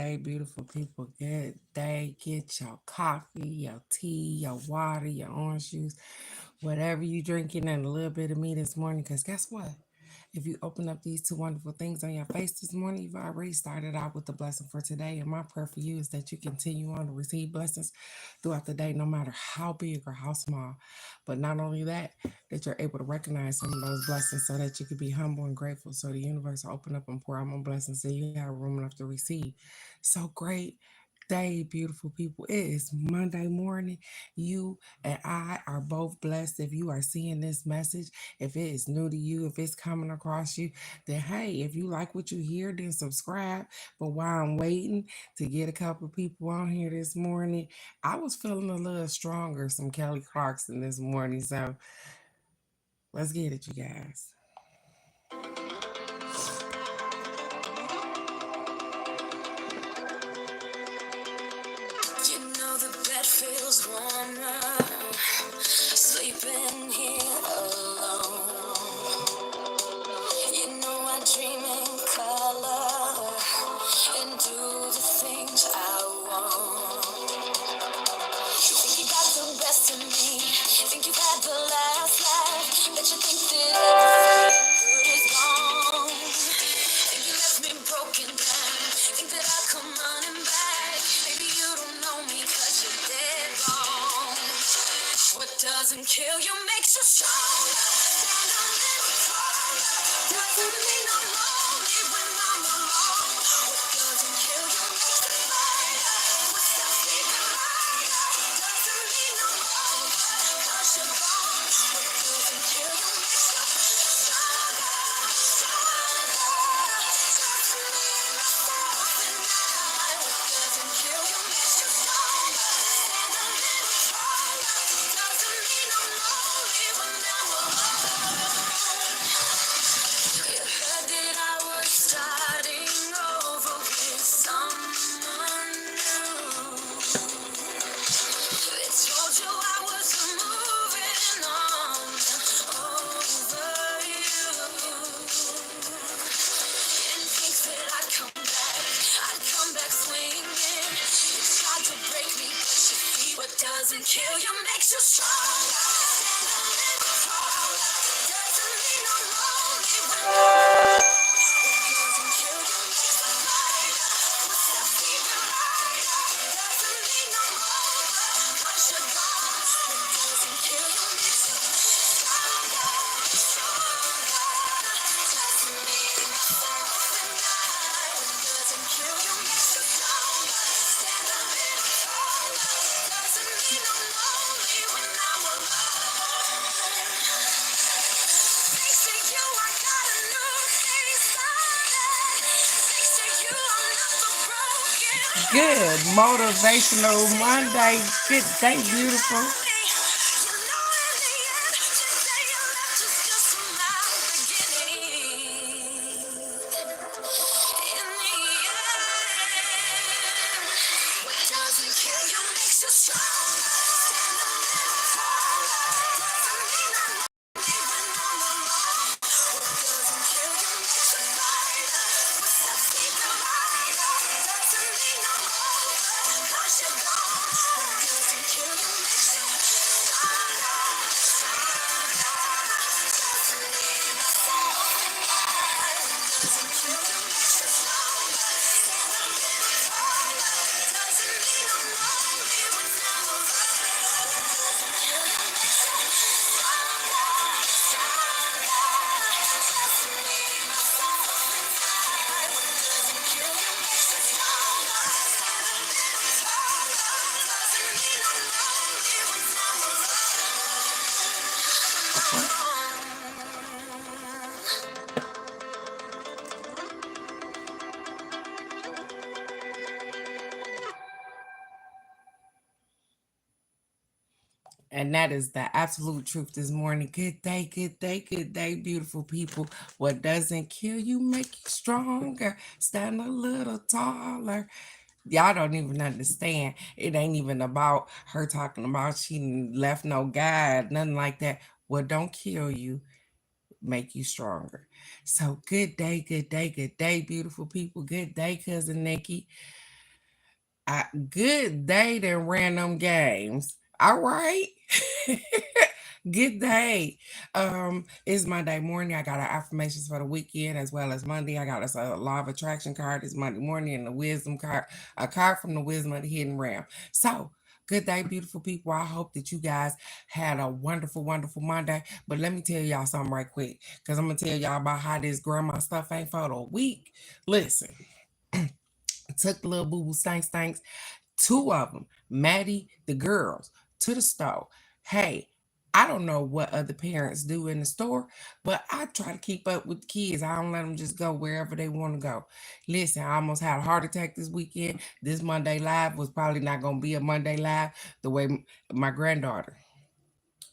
day, beautiful people. Good day. Get your coffee, your tea, your water, your orange juice, whatever you drinking, and a little bit of me this morning. Because guess what? If you open up these two wonderful things on your face this morning, you've already started out with the blessing for today. And my prayer for you is that you continue on to receive blessings throughout the day, no matter how big or how small. But not only that, that you're able to recognize some of those blessings so that you can be humble and grateful. So the universe will open up and pour out more blessings so you have room enough to receive. So great day, beautiful people. It is Monday morning. You and I are both blessed. If you are seeing this message, if it is new to you, if it's coming across you, then hey, if you like what you hear, then subscribe. But while I'm waiting to get a couple of people on here this morning, I was feeling a little stronger, some Kelly Clarkson this morning. So let's get it, you guys. You know the bed feels warmer, sleeping here alone. You know I dream in color and do the things I want. You think you got the best of me, think you've had the last laugh, bet you think that everything good is gone. Think you left me broken down, think that I'll come running back. Maybe you don't know me 'cause you're dead wrong. What doesn't kill you makes you stronger. Stand a little taller. Doesn't mean I'm lonely when I'm alone. What doesn't kill you makes you brighter. What's that feeling lighter? Doesn't mean I'm over 'cause you're gone. What doesn't kill you makes you stronger, stronger. Just me, myself, and I. What doesn't kill you makes you stronger. Stand a little taller. Doesn't mean I'm lonely when I'm alone. You heard that I was starting over with someone new. They told you I was moving on over you. Didn't think that I'd come back swinging. You tried to break me, but you see what doesn't kill you makes you stronger. Stand a little taller. Doesn't mean I'm lonely when what doesn't kill you makes you lighter. What's that feeling lighter? Doesn't mean I'm over 'cause you're gone. What doesn't kill you makes you stronger, stronger. Just me, myself, and I. What doesn't kill you makes you stronger. Stand a little taller. Doesn't mean I'm lonely when I'm alone. Thanks to you, I got a new day started. Thanks to you, I'm not so broken. Good motivational Monday. Good day, beautiful. You know in the end, today you left us just a beginning. In the end, what doesn't kill you makes you stronger. Stand a little taller. Doesn't mean I'm lonely when I'm alone. What doesn't kill you makes you brighter. What's that feeling lighter? Doesn't mean I'm over 'cause you're gone. What doesn't kill you makes you stronger, stronger. Just me, myself, and I. What doesn't kill you makes you stronger. Stand a little taller. Doesn't mean I'm lonely when I'm alone. What doesn't kill you makes you stronger, stronger. Just me, myself, and I. What doesn't kill you makes you stronger. Stand a little taller. Doesn't mean I'm lonely when I'm And that is the absolute truth this morning. Good day, good day, good day, beautiful people. What doesn't kill you make you stronger. Stand a little taller. Y'all don't even understand. It ain't even about her talking about she left no guide, nothing like that. What don't kill you make you stronger. So good day, good day, good day, beautiful people. Good day, cousin Nikki. Good day, then random games. All right. Good day. It's Monday morning. I got our affirmations for the weekend as well as Monday. I got us a law of attraction card this Monday morning and the wisdom card, a card from the wisdom of the hidden realm. So, good day, beautiful people. I hope that you guys had a wonderful, wonderful Monday. But let me tell y'all something right quick, because I'm gonna tell y'all about how this grandma stuff ain't for the week. Listen, took the little boo boo stanks, two of them, Maddie, the girls, to the store. Hey, I don't know what other parents do in the store, but I try to keep up with the kids. I don't let them just go wherever they want to go. Listen, I almost had a heart attack this weekend. This Monday Live was probably not going to be a Monday Live the way my granddaughter.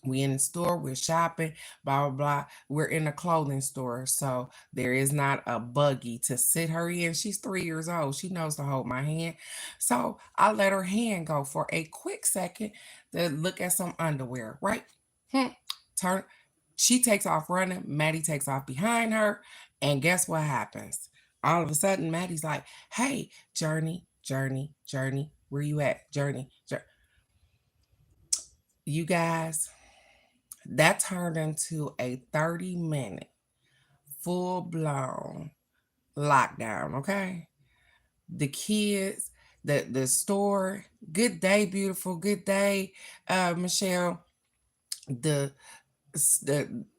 We in the store, we're shopping, blah, blah, blah. We're in a clothing store. So there is not a buggy to sit her in. She's 3 years old. She knows to hold my hand. So I let her hand go for a quick second to look at some underwear, right? Turn. She takes off running. Maddie takes off behind her. And guess what happens? All of a sudden, Maddie's like, hey, Journey, where you at? Journey. You guys, that turned into a 30-minute full blown lockdown, okay? The kids, the store, good day, beautiful, good day, Michelle. The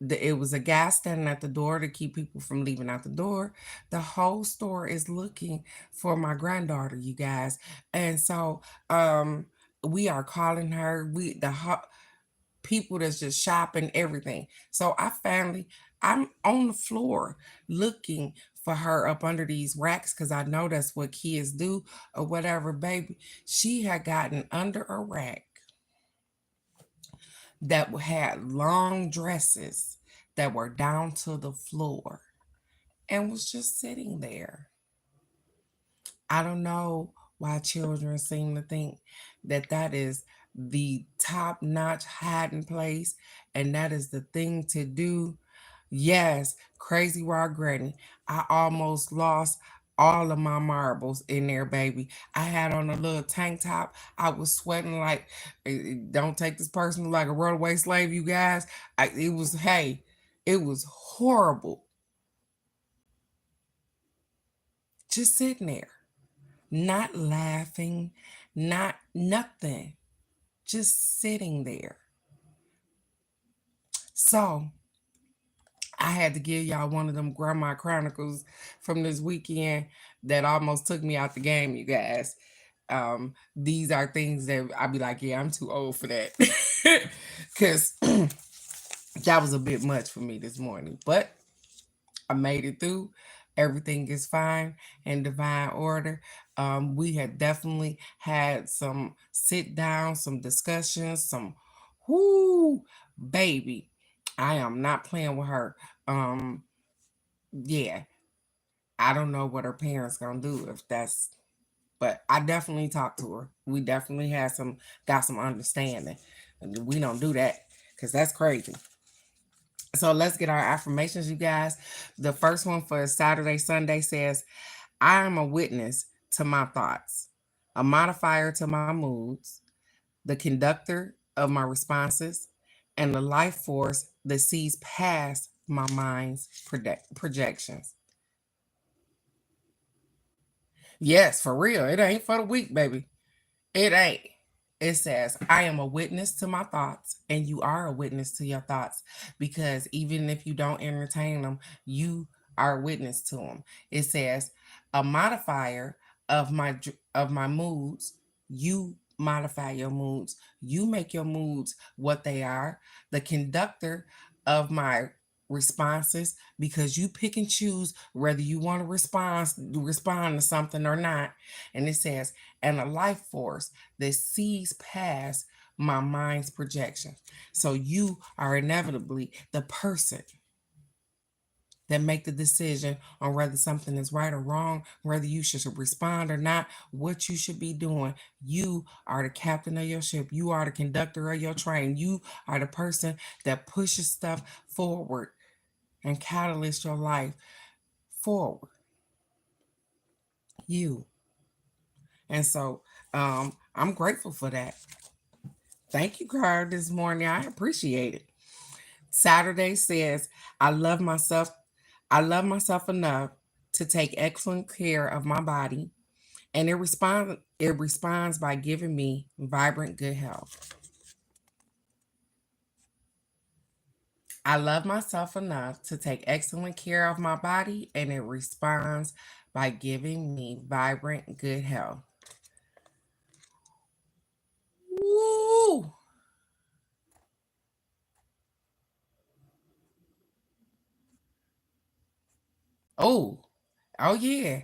it was a guy standing at the door to keep people from leaving out the door. The whole store is looking for my granddaughter, you guys. And so we are calling her. People that's just shopping everything. So I'm on the floor looking for her up under these racks because I know that's what kids do or whatever, baby. She had gotten under a rack that had long dresses that were down to the floor and was just sitting there. I don't know why children seem to think that that is the top notch hiding place and that is the thing to do. Yes, crazy raw granny. I almost lost all of my marbles in there, baby. I had on a little tank top. I was sweating like, don't take this person like a runaway slave, you guys. It was horrible. Just sitting there, not laughing, not nothing, just sitting there. So I had to give y'all one of them Grandma Chronicles from this weekend that almost took me out the game, you guys. These are things that I'd be like, yeah, I'm too old for that. Because that was a bit much for me this morning. But I made it through. Everything is fine in divine order. We had definitely had some sit down, some discussions, some whoo, baby. I am not playing with her. Um, yeah, I don't know what her parents gonna do if that's, but I definitely talked to her. We definitely got some understanding. And we don't do that because that's crazy. So let's get our affirmations, you guys. The first one for Saturday, Sunday says, I am a witness to my thoughts, a modifier to my moods, the conductor of my responses, and the life force that sees past my mind's projections. Yes, for real. It ain't for the weak, baby. It ain't. It says, I am a witness to my thoughts, and you are a witness to your thoughts because even if you don't entertain them, you are a witness to them. It says, a modifier of my moods, you modify your moods. You make your moods what they are. The conductor of my responses because you pick and choose whether you want to respond to something or not. And it says, and a life force that sees past my mind's projection. So you are inevitably the person that make the decision on whether something is right or wrong, whether you should respond or not, what you should be doing. You are the captain of your ship. You are the conductor of your train. You are the person that pushes stuff forward and catalyst your life forward. You. And so I'm grateful for that. Thank you, Carl, this morning. I appreciate it. Saturday says, I love myself. I love myself enough to take excellent care of my body, and it responds by giving me vibrant good health. I love myself enough to take excellent care of my body, and it responds by giving me vibrant good health. Woo! Oh, oh yeah.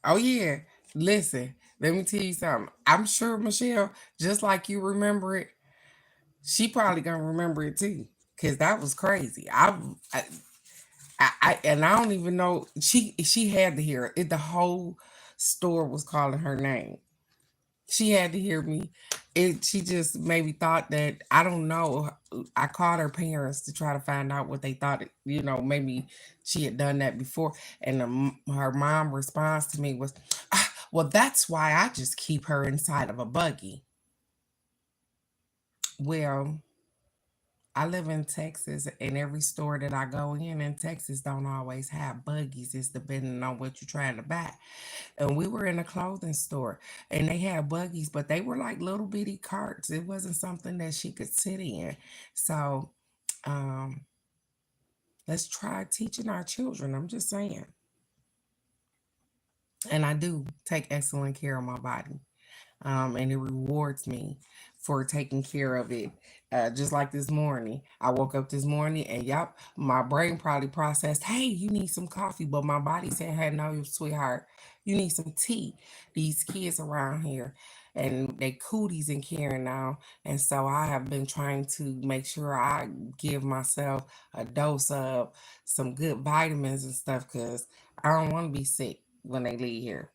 Oh yeah. Listen, let me tell you something. I'm sure Michelle, just like you remember it, she probably gonna remember it too. Cause that was crazy. And I don't even know. She had to hear it. The whole store was calling her name. She had to hear me. She just maybe thought that, I don't know. I called her parents to try to find out what they thought. Maybe she had done that before. And her mom response to me was, "Well, that's why I just keep her inside of a buggy." Well, I live in Texas, and every store that I go in Texas don't always have buggies. It's depending on what you're trying to buy. And we were in a clothing store, and they had buggies, but they were like little bitty carts. It wasn't something that she could sit in. So um, let's try teaching our children. I'm just saying. And I do take excellent care of my body, and it rewards me for taking care of it. Just like this morning, I woke up this morning, and yep, my brain probably processed, "Hey, you need some coffee," but my body said, "Hey, no, sweetheart, you need some tea." These kids around here, and they cooties and caring now, and so I have been trying to make sure I give myself a dose of some good vitamins and stuff, because I don't want to be sick when they leave here.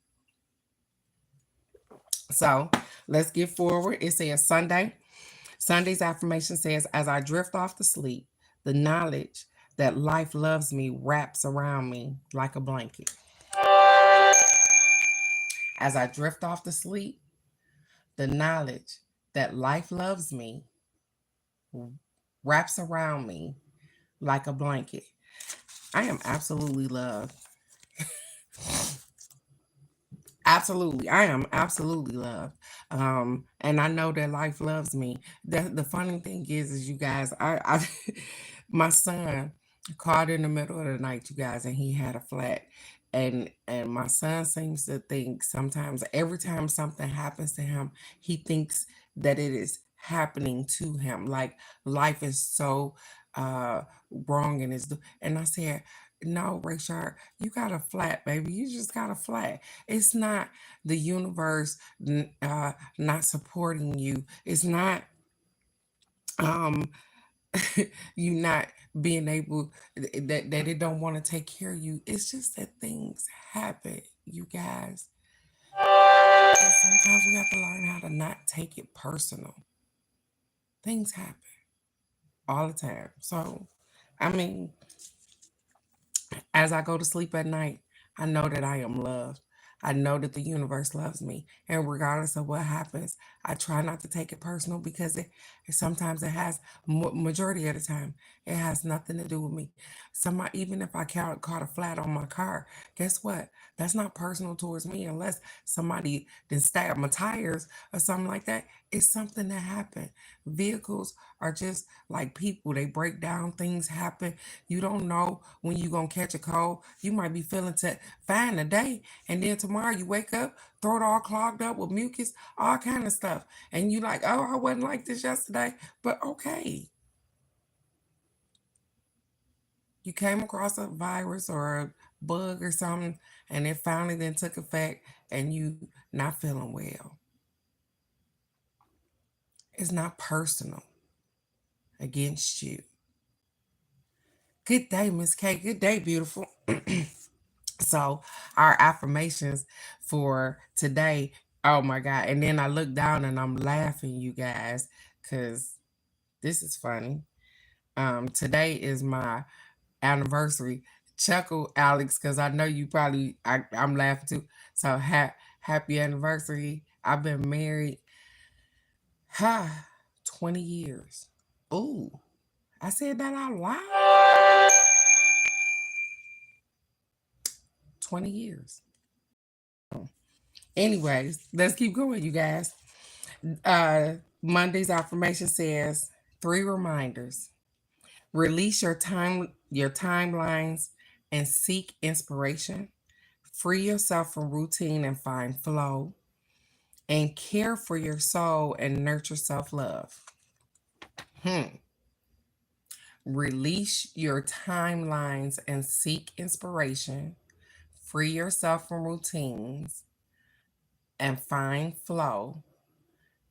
So let's get forward. It says Sunday. Sunday's affirmation says, as I drift off to sleep, the knowledge that life loves me wraps around me like a blanket. As I drift off to sleep, the knowledge that life loves me wraps around me like a blanket. I am absolutely loved. Absolutely. I am absolutely loved. And I know that life loves me. The funny thing is you guys, I my son called in the middle of the night, you guys, and he had a flat. And my son seems to think sometimes, every time something happens to him, he thinks that it is happening to him. Like life is so wrong, and I said, "No, Rayshard, you got a flat, baby. You just got a flat. It's not the universe not supporting you. It's not um you not being able, that it don't want to take care of you. It's just that things happen, you guys. And sometimes we have to learn how to not take it personal. Things happen all the time. So, I mean, as I go to sleep at night, I know that I am loved. I know that the universe loves me. And regardless of what happens, I try not to take it personal, because sometimes it has, majority of the time, it has nothing to do with me. Even if I caught a flat on my car, guess what? That's not personal towards me, unless somebody then stab my tires or something like that. It's something that happened. Vehicles are just like people. They break down, things happen. You don't know when you're gonna catch a cold. You might be feeling fine today, and then tomorrow you wake up, throat all clogged up with mucus, all kind of stuff. And you like, "Oh, I wasn't like this yesterday." But okay, you came across a virus or a bug or something, and it finally then took effect, and you not feeling well. It's not personal against you. Good day, Miss K. Good day, beautiful. So our affirmations for today, oh my God. And then I look down and I'm laughing, you guys, because this is funny. Today is my anniversary. Chuckle, Alex, because I know you probably, I'm laughing too. So happy anniversary. I've been married 20 years. Ooh, I said that out loud. 20 years. Anyways, let's keep going, you guys. Monday's affirmation says 3 reminders. Release your timelines and seek inspiration. Free yourself from routine and find flow. And care for your soul and nurture self-love. Hmm. Release your timelines and seek inspiration. Free yourself from routines and find flow.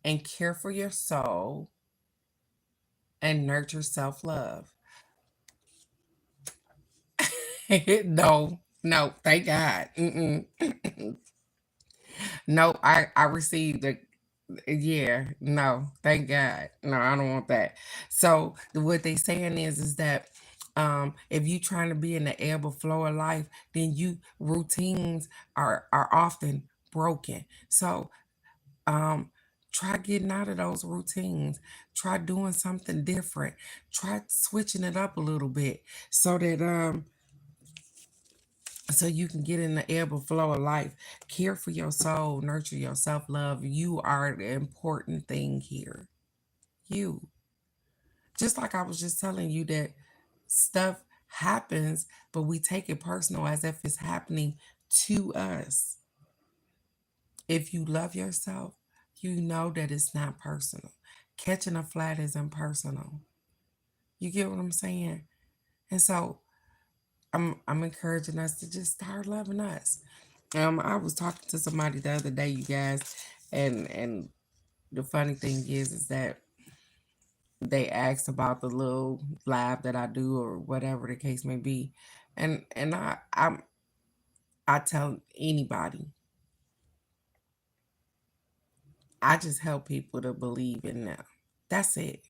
And care for your soul and nurture self-love. No, no, thank God. Mm-mm. No, I received a yeah, no, thank God. No, I don't want that. So what they saying is that if you trying to be in the ebb and flow of life, then you routines are often broken. So um try getting out of those routines. Try doing something different. Try switching it up a little bit so that so you can get in the ebb and flow of life. Care for your soul, nurture your self-love. You are the important thing here. You. Just like I was just telling you that stuff happens, but we take it personal as if it's happening to us. If you love yourself, you know that it's not personal. Catching a flat isn't personal. You get what I'm saying? And so I'm encouraging us to just start loving us. I was talking to somebody the other day, you guys, and the funny thing is that they asked about the little live that I do or whatever the case may be, and I tell anybody, I just help people to believe in them. That's it.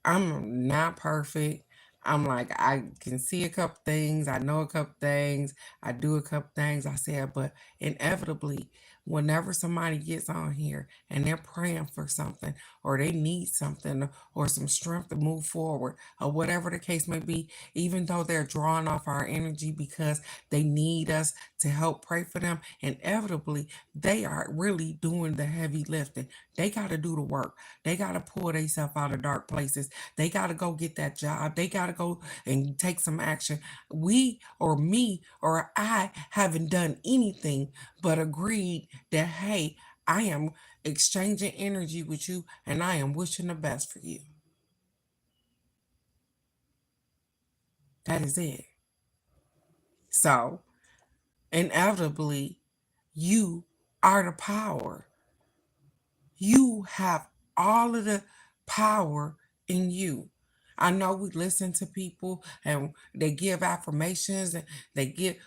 I'm not perfect. I'm like, I can see a couple things. I know a couple things. I do a couple things. I said, but inevitably, whenever somebody gets on here and they're praying for something or they need something or some strength to move forward or whatever the case may be, even though they're drawing off our energy because they need us to help pray for them, inevitably, they are really doing the heavy lifting. They got to do the work. They got to pull themselves out of dark places. They got to go get that job. They got to go and take some action. We or me or I haven't done anything but agreed that, hey, I am exchanging energy with you and I am wishing the best for you. That is it. So, inevitably, you are the power. You have all of the power in you. I know we listen to people and they give affirmations and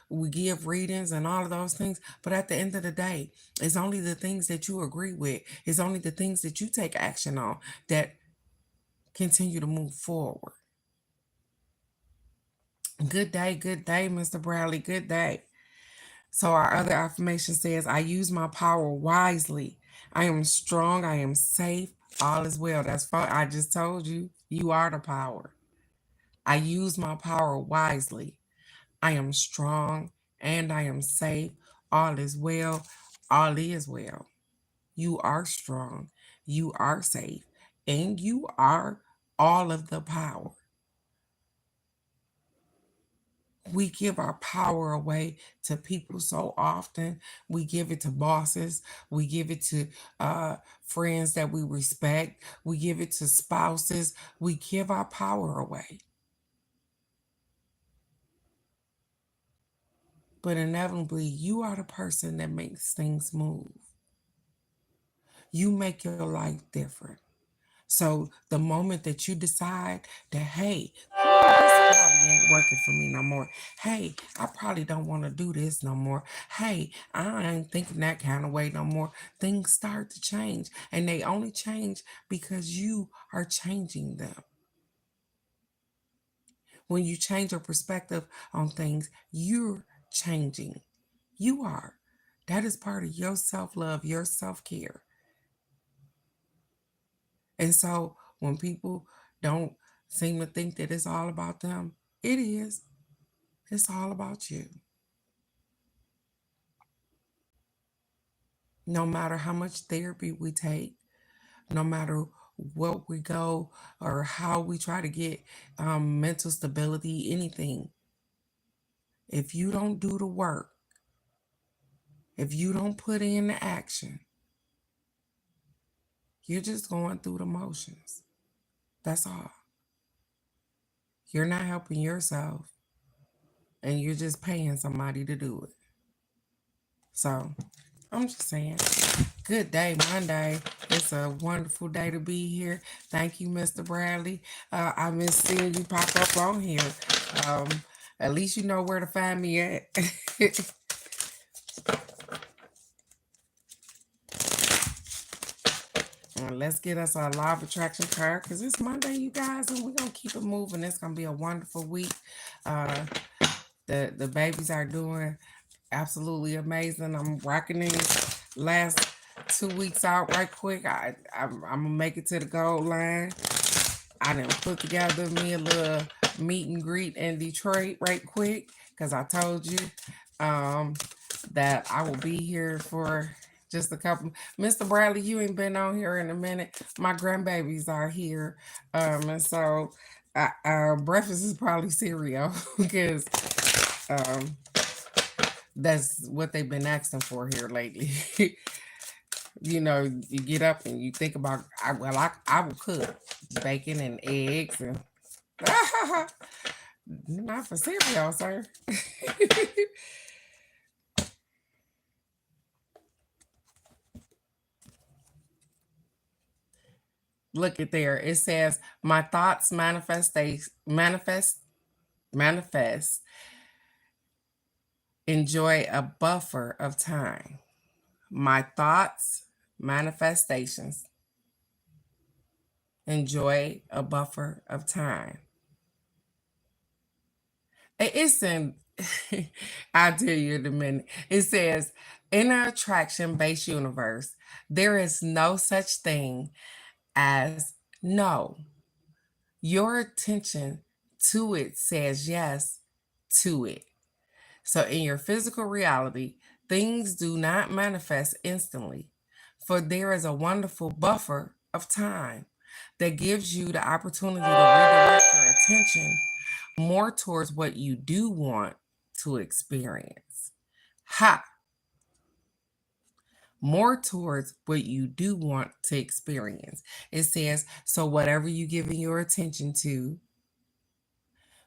we give readings and all of those things, but at the end of the day, it's only the things that you agree with. It's only the things that you take action on that continue to move forward. Good day, Mr. Bradley. Good day. So our other affirmation says, I use my power wisely. I am strong. I am safe. All is well. That's fine. I just told you, you are the power. I use my power wisely. I am strong and I am safe. All is well. All is well. You are strong. You are safe. And you are all of the power. We give our power away to people so often. We give it to bosses. We give it to friends that we respect. We give it to spouses. We give our power away. But inevitably, you are the person that makes things move. You make your life different. So the moment that you decide that, hey, this probably ain't working for me no more. Hey, I probably don't want to do this no more. Hey, I ain't thinking that kind of way no more. Things start to change. And they only change because you are changing them. When you change your perspective on things, you're changing. You are. That is part of your self-love, your self-care. And so when people don't seem to think that it's all about them, it is. It's all about you. No matter how much therapy we take, no matter what we go or how we try to get mental stability, anything, if you don't do the work, if you don't put in the action, you're just going through the motions. That's all. You're not helping yourself and you're just paying somebody to do it. So I'm just saying, good day, Monday. It's a wonderful day to be here. Thank you, Mr. Bradley. I miss seeing you pop up on here. Um, at least you know where to find me at. Let's get us a law of attraction card because it's Monday, you guys, and we're going to keep it moving. It's going to be a wonderful week. The babies are doing absolutely amazing. I'm rocking these last 2 weeks out right quick. I'm gonna make it to the goal line. I didn't put together me a little meet and greet in Detroit right quick because I told you that I will be here for just a couple. Mr. Bradley, you ain't been on here in a minute. My grandbabies are here, and so our breakfast is probably cereal because that's what they've been asking for here lately. You know, you get up and you think about, I will cook bacon and eggs and not for cereal, sir. Look at there. It says, my thoughts manifest. Enjoy a buffer of time. My thoughts, manifestations, enjoy a buffer of time. It's in, I'll tell you in a minute. It says, in an attraction based universe, there is no such thing as no. Your attention to it says yes to it. So in your physical reality, things do not manifest instantly, for there is a wonderful buffer of time that gives you the opportunity to redirect your attention more towards what you do want to experience. Ha! More towards what you do want to experience. It says, so whatever you giving your attention to,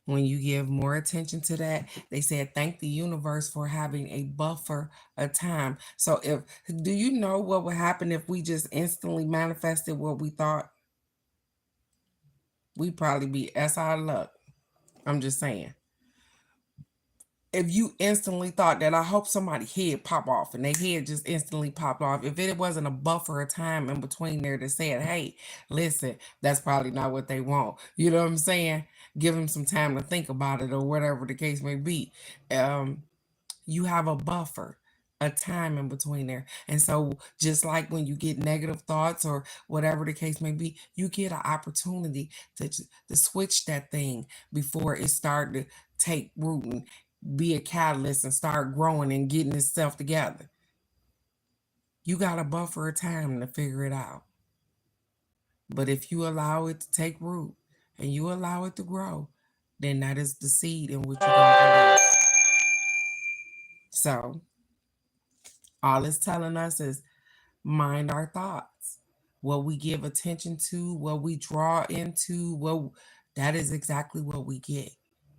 when you give more attention to that, they said, thank the universe for having a buffer of time. So do you know what would happen if we just instantly manifested what we thought? We'd probably be SI luck. I'm just saying. If you instantly thought that, I hope somebody's head pop off and their head just instantly popped off. If it wasn't a buffer of time in between there that said, hey, listen, that's probably not what they want. You know what I'm saying? Give them some time to think about it or whatever the case may be. You have a buffer, a time in between there. And so just like when you get negative thoughts or whatever the case may be, you get an opportunity to switch that thing before it start to take root and be a catalyst and start growing and getting itself together. You got a buffer of time to figure it out. But if you allow it to take root and you allow it to grow, then that is the seed in which you're going to produce. So all it's telling us is mind our thoughts. What we give attention to, what we draw into, that is exactly what we get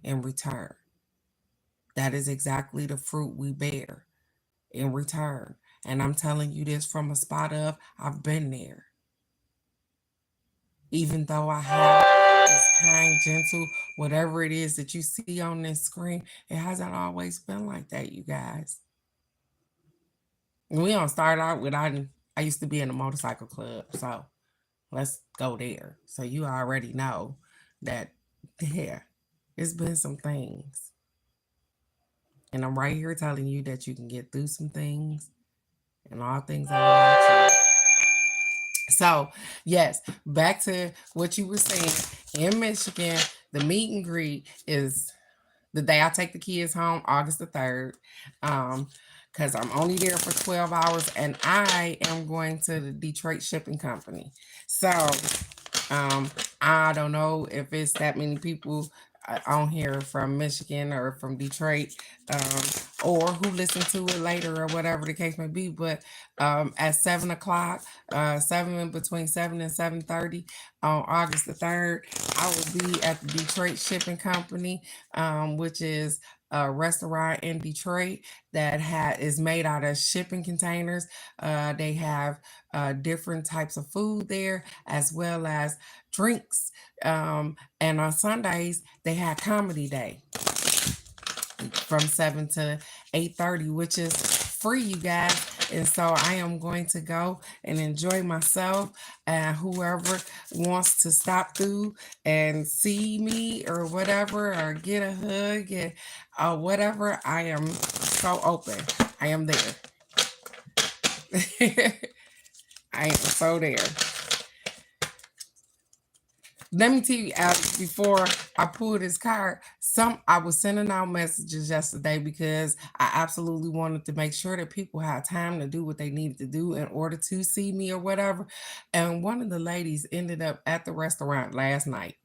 in return. That is exactly the fruit we bear in return. And I'm telling you this from a spot of I've been there. Even though I have this kind, gentle, whatever it is that you see on this screen, it hasn't always been like that, you guys. We don't start out with I used to be in a motorcycle club, so let's go there. So you already know that, yeah, it's been some things. And I'm right here telling you that you can get through some things and all things are not true. So, yes, back to what you were saying. In Michigan, the meet and greet is the day I take the kids home, August the 3rd. Because I'm only there for 12 hours and I am going to the Detroit Shipping Company. So, um, I don't know if it's that many people on here from Michigan or from Detroit, um, or who listen to it later or whatever the case may be. But at 7 o'clock, between 7 and 7:30 on August the 3rd, I will be at the Detroit Shipping Company, which is a restaurant in Detroit that is made out of shipping containers. They have different types of food there as well as drinks. And on Sundays they had comedy day from 7 to 8:30, which is free, you guys. And so I am going to go and enjoy myself. And whoever wants to stop through and see me or whatever, or get a hug and whatever, I am so open. I am there. I am so there. Let me tell you, Alex, before I pull this card, I was sending out messages yesterday because I absolutely wanted to make sure that people had time to do what they needed to do in order to see me or whatever. And one of the ladies ended up at the restaurant last night.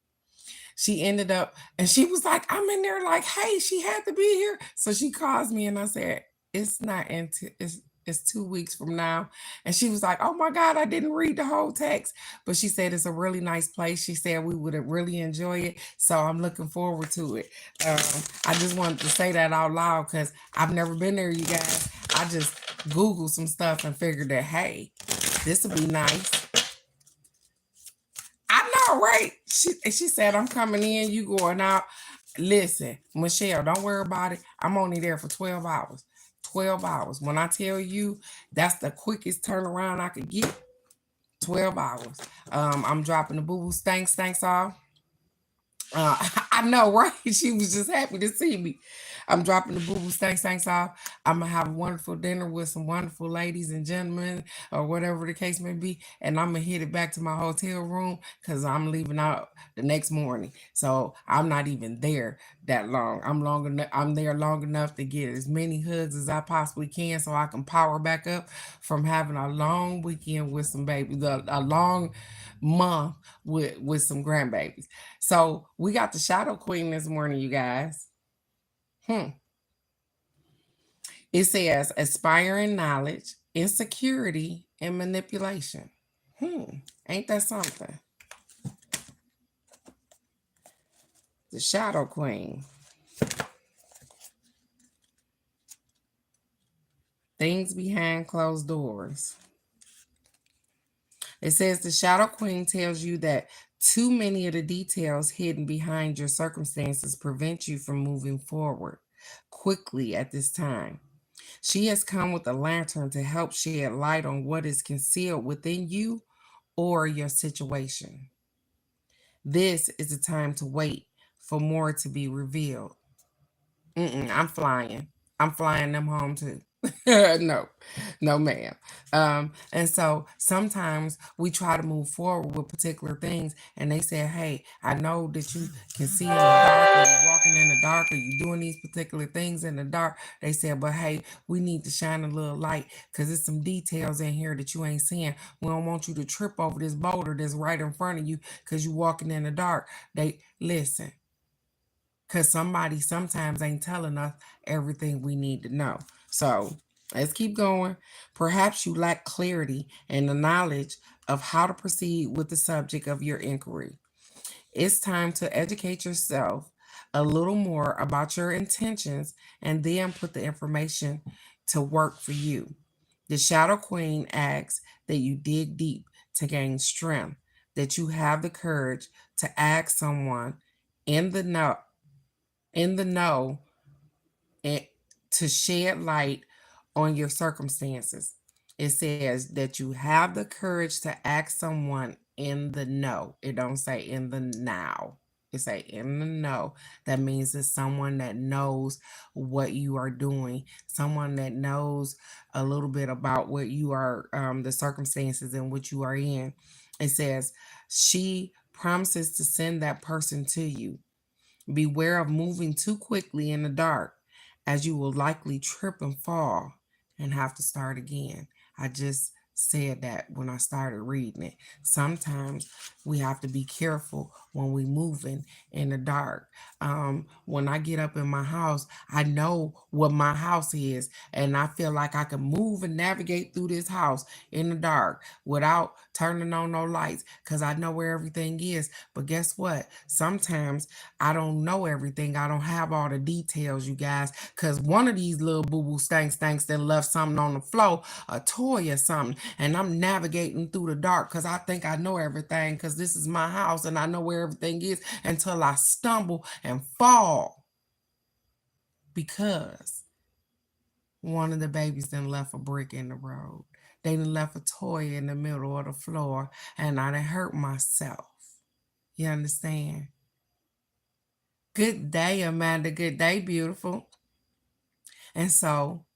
She ended up and she was like, I'm in there like, hey, she had to be here. So she calls me and I said, it's not into it's 2 weeks from now. And she was like, oh my God, I didn't read the whole text. But she said it's a really nice place. She said we would really enjoy it. So I'm looking forward to it. I just wanted to say that out loud because I've never been there, you guys. I just Googled some stuff and figured that, hey, this would be nice. I know, right? She said, I'm coming in, you going out. Listen, Michelle, don't worry about it. I'm only there for 12 hours. 12 hours. When I tell you that's the quickest turnaround I could get, 12 hours. I'm dropping the boo boo stanks off. I know, right? She was just happy to see me. I'm dropping the boo boo stanks off. I'm gonna have a wonderful dinner with some wonderful ladies and gentlemen, or whatever the case may be, and I'm gonna hit it back to my hotel room because I'm leaving out the next morning. So I'm not even there that long. I'm there long enough to get as many hugs as I possibly can, so I can power back up from having a long weekend with some babies, a long month with some grandbabies. So we got the Shadow Queen this morning, you guys. It says aspiring knowledge, insecurity, and manipulation. Ain't that something? The Shadow Queen. Things behind closed doors. It says the Shadow Queen tells you that too many of the details hidden behind your circumstances prevent you from moving forward quickly at this time. She has come with a lantern to help shed light on what is concealed within you or your situation. This is the time to wait for more to be revealed. I'm flying. I'm flying them home too. No, no, ma'am. And so sometimes we try to move forward with particular things, and they say, "Hey, I know that you can see in the dark, or you're walking in the dark, or you're doing these particular things in the dark." They said, "But hey, we need to shine a little light because there's some details in here that you ain't seeing. We don't want you to trip over this boulder that's right in front of you because you're walking in the dark." They listen. Because somebody sometimes ain't telling us everything we need to know. So let's keep going. Perhaps you lack clarity and the knowledge of how to proceed with the subject of your inquiry. It's time to educate yourself a little more about your intentions and then put the information to work for you. The Shadow Queen asks that you dig deep to gain strength, that you have the courage to ask someone in the know in the know and to shed light on your circumstances. It says that you have the courage to ask someone in the know. It don't say in the now. It's a in the know. That means it's someone that knows what you are doing, someone that knows a little bit about what you are, the circumstances in which you are in. It says, she promises to send that person to you. Beware of moving too quickly in the dark, as you will likely trip and fall and have to start again. I just said that when I started reading it. Sometimes we have to be careful when we moving in the dark. When I get up in my house, I know what my house is, and I feel like I can move and navigate through this house in the dark without turning on no lights because I know where everything is. But guess what? Sometimes I don't know everything. I don't have all the details, you guys, because one of these little boo-boo stinks that left something on the floor, a toy or something, and I'm navigating through the dark because I think I know everything because this is my house and I know where everything is until I stumble and fall because one of the babies then left a brick in the road. They done left a toy in the middle of the floor and I done hurt myself. You understand? Good day, Amanda. Good day, beautiful. And so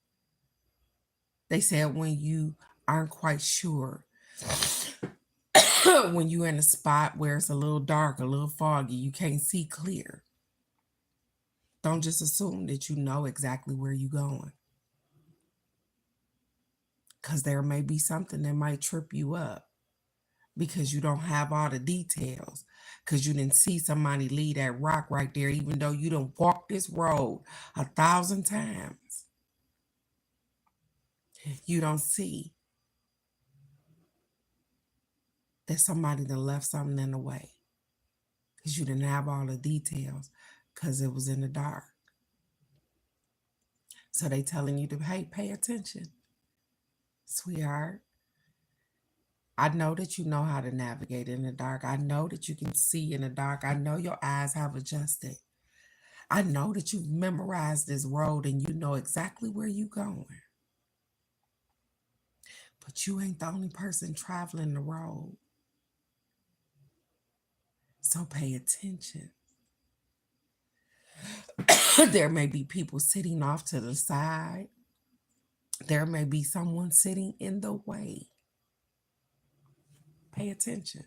they said when you aren't quite sure, when you're in a spot where it's a little dark, a little foggy, you can't see clear, don't just assume that you know exactly where you're going. Because there may be something that might trip you up because you don't have all the details. Because you didn't see somebody leave that rock right there, even though you done walked this road 1,000 times. You don't see that somebody done left something in the way because you didn't have all the details because it was in the dark. So they telling you to, hey, pay attention, sweetheart. I know that you know how to navigate in the dark. I know that you can see in the dark. I know your eyes have adjusted. I know that you've memorized this road and you know exactly where you're going. But you ain't the only person traveling the road. So pay attention. There may be people sitting off to the side. There may be someone sitting in the way. Pay attention.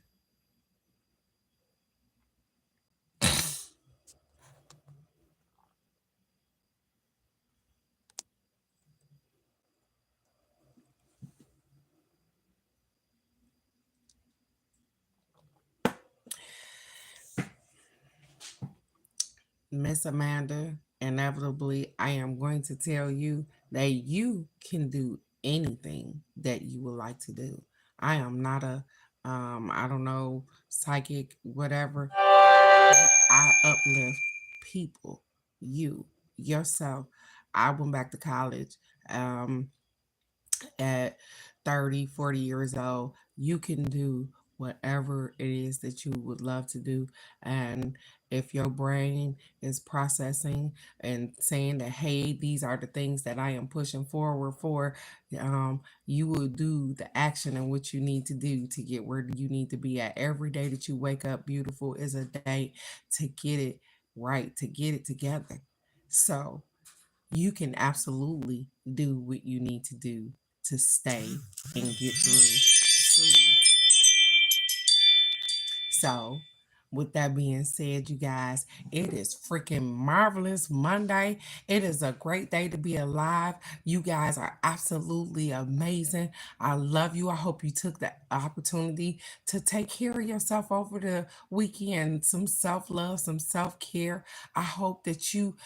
Miss Amanda, inevitably, I am going to tell you that you can do anything that you would like to do. I am not a, I don't know, psychic, whatever. I uplift people, you, yourself. I went back to college. At 30, 40 years old, you can do whatever it is that you would love to do. And if your brain is processing and saying that, hey, these are the things that I am pushing forward for, you will do the action and what you need to do to get where you need to be at. Every day that you wake up beautiful is a day to get it right, to get it together. So you can absolutely do what you need to do to stay and get through school. So, with that being said, you guys, it is freaking marvelous Monday. It is a great day to be alive. You guys are absolutely amazing. I love you. I hope you took the opportunity to take care of yourself over the weekend. Some self love, some self care. I hope that you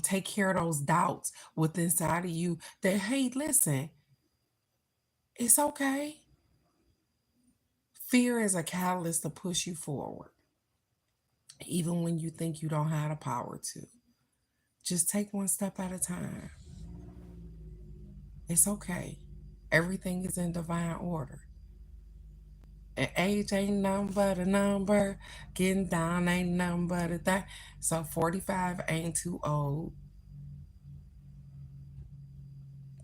take care of those doubts within inside of you. That hey, listen, it's okay. Fear is a catalyst to push you forward, even when you think you don't have the power to. Just take one step at a time. It's okay. Everything is in divine order. And age ain't nothing but a number. Getting down ain't nothing but a thing. So 45 ain't too old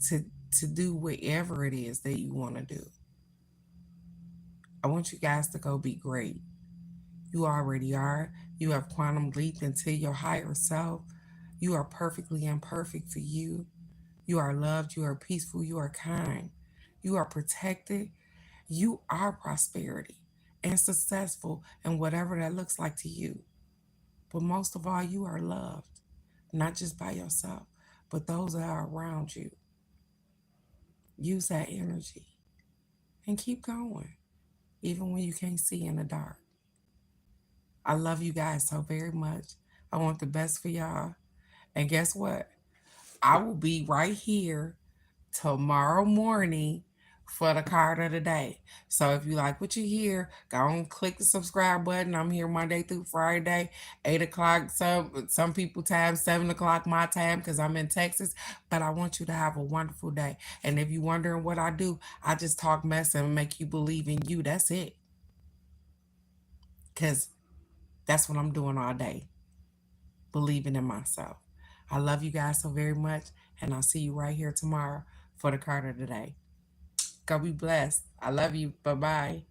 to to do whatever it is that you want to do. I want you guys to go be great. You already are. You have quantum leaped into your higher self. You are perfectly imperfect for you. You are loved. You are peaceful. You are kind. You are protected. You are prosperity and successful in whatever that looks like to you. But most of all, you are loved, not just by yourself, but those that are around you. Use that energy and keep going, even when you can't see in the dark. I love you guys so very much. I want the best for y'all. And guess what? I will be right here tomorrow morning for the card of the day. So if you like what you hear, go on click the subscribe button. I'm here Monday through Friday, 8 o'clock. Some people time, 7 o'clock my time because I'm in Texas. But I want you to have a wonderful day. And if you're wondering what I do, I just talk mess and make you believe in you. That's it. Because that's what I'm doing all day. Believing in myself. I love you guys so very much, and I'll see you right here tomorrow for the card of the day. Go be blessed. I love you. Bye bye.